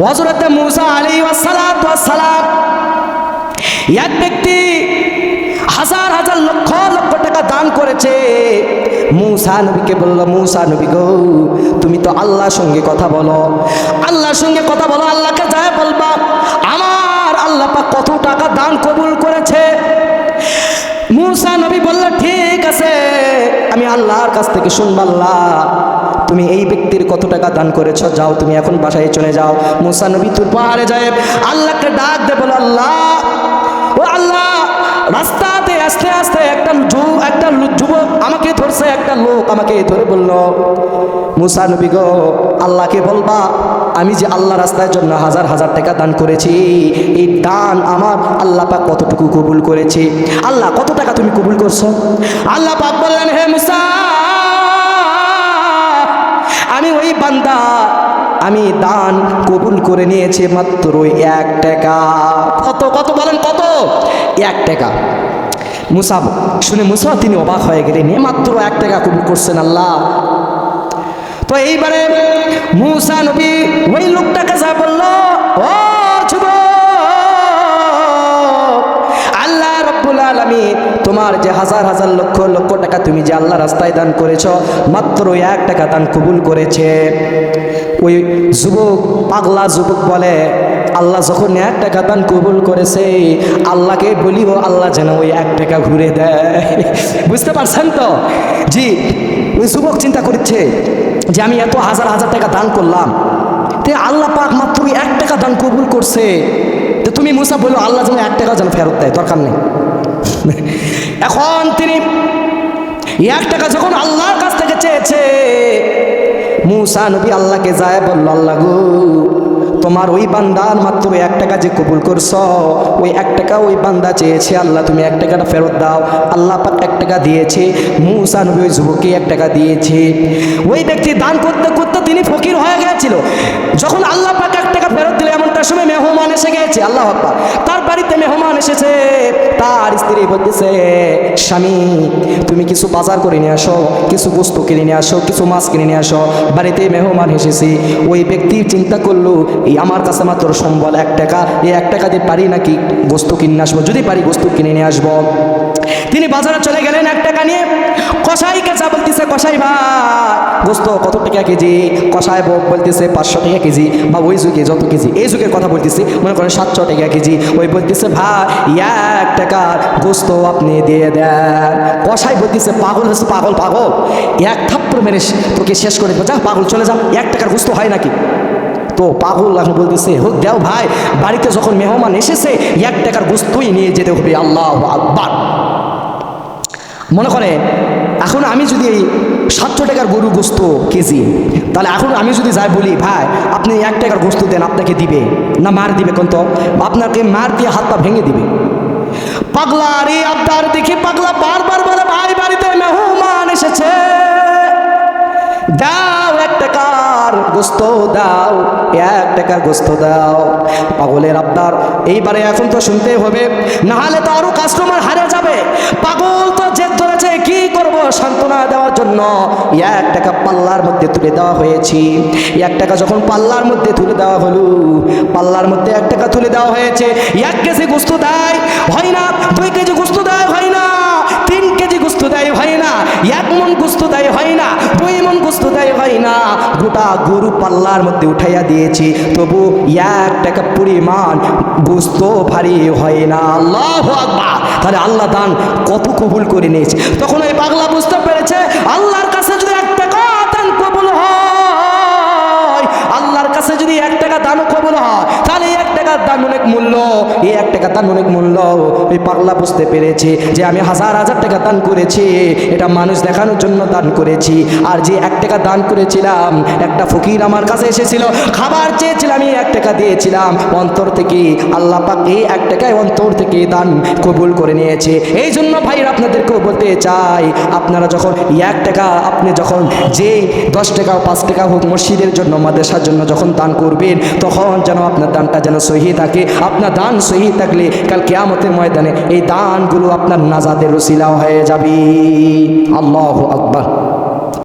হযরত মূসা আলাইহিস সালাম এক ব্যক্তি হাজার হাজার লক্ষ লক্ষ টাকা দান করেছে। মূসা নবীকে বলল, মূসা নবী গো, তুমি তো আল্লাহর সঙ্গে কথা বলো, আল্লাহর সঙ্গে কথা বলো, আল্লাহকে যায় বলবা আমার আল্লাহ পাক কত টাকা দান কবুল করেছে। মূসা নবী বলল, ঠিক আছে, আমি আল্লাহর কাছ থেকে শুনবো। আল্লাহ তুমি এই ব্যক্তির কত টাকা দান করেছো, যাও তুমি এখন বাসায় চলে যাও। মূসা নবী তুর পাহাড়ে যায় আল্লাহকে ডাক দে, বলো আল্লাহ, ও আল্লাহ, রাস্তাতে আস্তে আস্তে একটা যুবক আমাকে ধরছে, একটা লোক আমাকে ধরে বলল, মূসা নবী গো, আল্লাহকে বলবা আমি যে আল্লাহ রাস্তার জন্য হাজার হাজার টাকা দান করেছি, এই দান আমার আল্লাহ পাক কতটুকু কবুল করেছে, আল্লাহ কত টাকা তুমি কবুল করছো? আল্লাহ পাক বললেন, হে মূসা, আমি ওই বান্দা, আমি দান কবুল করে নিয়েছি মাত্র 1 টাকা। কত কত বলেন, কত? 1 টাকা। মূসা শুনে মূসা তিনি অবাক হয়ে গেলেন, মাত্র 1 টাকা কবুল করছেন আল্লাহ। তো এইবারে মূসা নবী ওই লোকটাকে যা বলল, ও যুবক, আল্লাহ রাব্বুল আলামিন তোমার যে হাজার হাজার লক্ষ লক্ষ টাকা তুমি যে আল্লাহ রাস্তায় দান করেছো, মাত্র 1 টাকা দান কবুল করেছে। ওই যুবক, পাগলা যুবক বলে, আল্লাহ যখন 1 টাকা দান কবুল করেছে, আল্লাহকে বলিও আল্লাহ যেন ওই 1 টাকা ঘুরে দেয়। বুঝতে পারছেন তো? জি, ওই যুবক চিন্তা করছে যে আমি এত হাজার হাজার টাকা দান করলাম, তে আল্লাহ পাক মাত্র 1 টাকা দান কবুল করছে, তো তুমি মূসা বলো আল্লাহ যেন 1 টাকা যেন ফেরত দেয়, দরকার নেই। এখন তিনি 1 টাকা যখন আল্লাহর কাছ থেকে চেয়েছে, মূসা নবী আল্লাহকে যায় বলল, আল্লাহ গো, তোমার ওই বান্দার মাত্র 1 টাকা যে কবুল করছো, ওই 1 টাকা ওই বান্দা চেয়েছে, আল্লাহ তুমি 1 টাকাটা ফেরত দাও। আল্লাহ পাক 1 টাকা দিয়েছে, মূসা নবী ওই যুবককে 1 টাকা দিয়েছে। ওই ব্যক্তি দান করতে করতে তিনি ফকির হয়ে গিয়েছিল। যখন আল্লাহ পাক 1 টাকা ফেরত দিলে, এমনটার সময় মেহমান এসে গেছে, আল্লাহ আকবার, তার বাড়িতে মেহমান এসেছে। তার স্ত্রী বলতেছে, স্বামী তুমি কিছু বাজার করে নিয়ে আসো, কিছু বস্তু কিনে নিয়ে আসো, কিছু মাছ কিনে নিয়ে আসো, বাড়িতে মেহমান এসেছে। ওই ব্যক্তি চিন্তা করলো, এই আমার কাছে মাত্র সম্বল 1 টাকা, এই 1 টাকা দিয়ে পারি নাকি বস্তু কিনে আসবো, যদি পারি বস্তু কিনে নিয়ে আসবো। তিনি বাজারে চলে গেলেন 1 টাকা নিয়ে। কসাইকে যা বলতেছে, কসাই ভাই গোস্ত কত টাকা কেজি? কসাই বলতেছে 500 টাকা কেজি, বা ওই যুগে যত কেজি, এই যুগের কথা বলতেছি, মনে করেন 700 টাকা কেজি। ওই বলতেছে, ভাই 1 টাকার গোস্ত আপনি দিয়ে দেন। কসাই বলতেছে, পাগল হচ্ছে, পাগল পাগল, 1 থাপ্পড় মেরে তোকে শেষ করে দেবো, যা পাগল চলে যা, 1 টাকার গোস্ত হয় নাকি? তো পাগল এখন বলতেছে, হোক দেও ভাই, বাড়িতে যখন মেহমান এসেছে 1 টাকার গোস্তই নিয়ে যেতে হবে। আল্লাহু আকবার। মনে করে এখন আমি যদি এই 700 টাকার গরু গোস্ত কেজি, তাহলে এখন আমি যদি যাই বলি, ভাই আপনি 1 টাকার গোস্ত দেন, আপনাকে দিবে না মার দিবে? কোন তো আপনাকে মার দিয়ে হাত পা ভেঙে দিবে। পাগলা রে আবদার দেখি পাগলা বারবার বলে, ভাই বাড়িতে মেহমান এসেছে, দাও 1 টাকার গোস্ত দাও, 1 টাকার গোস্ত দাও। পাগলের আবদার এইবারে এখন তো শুনতে হবে, না হলে তো আরো কাস্টমার হারে যাবে। পাগল তো জেদ ধরেছে, কি করব? সান্ত্বনা দেওয়ার জন্য 1 টাকা পাল্লার মধ্যে তুলে দেওয়া হয়েছে। 1 টাকা যখন পাল্লার মধ্যে তুলে দেওয়া হলো, পাল্লার মধ্যে 1 টাকা তুলে দেওয়া হয়েছে। 1 কেজি গোস্ত দেয় হয় না, 2 কেজি গোস্ত দেয় হয় না, 3 কেজি গোস্ত দেয় হয় না, 1 মণ গোস্ত দেয় হয় না, 2 মণ গোস্ত দেয় হয় না, গোটা গরু পাল্লার মধ্যে উঠাইয়া দিয়েছি, তবু 1 টাকা পরিমাণ গোস্ত ভারী হয় না। আল্লাহু আকবার। তাহলে আল্লাহ দান কত কবুল করে নিয়েছে। তখন ওই পাগলা বুঝতে পেরেছে, আল্লাহর কাছে যদি 1 টাকা দান কবুল হয়, আল্লাহর কাছে যদি 1 টাকা দান কবুল হয়, তাহলে 1 টাকার দান অনেক মূল্য, এই 1 টাকা দান অনেক মূল্য। ওই পাগলা বুঝতে পেরেছে যে আমি হাজার হাজার টাকা দান করেছি, এটা মানুষ দেখানোর জন্য দান করেছি। আর যে 1 টাকা দান করেছিলাম, একটা ফকির আমার কাছে এসেছিল, খাবার চেয়েছিলাম, আমি 1 টাকা দিয়েছিলাম অন্তর থেকে, আল্লাহ পাক এই 1 টাকায় অন্তর থেকে দান কবুল করে নিয়েছে। এই জন্য ভাইরা আপনাদেরকেও বলতে চাই, আপনারা যখন 1 টাকা, আপনি যখন যে 10 টাকা 5 টাকা হোক মসজিদের জন্য, মাদ্রাসার জন্য যখন দান করবেন, তখন যেন আপনার দানটা যেন সহি থাকে। আপনার দান সহি থাকলে কাল কিয়ামতের ময়দানে এই দানগুলো আপনার নাজাতের ওসিলা হয়ে যাবে। আল্লাহু আকবার।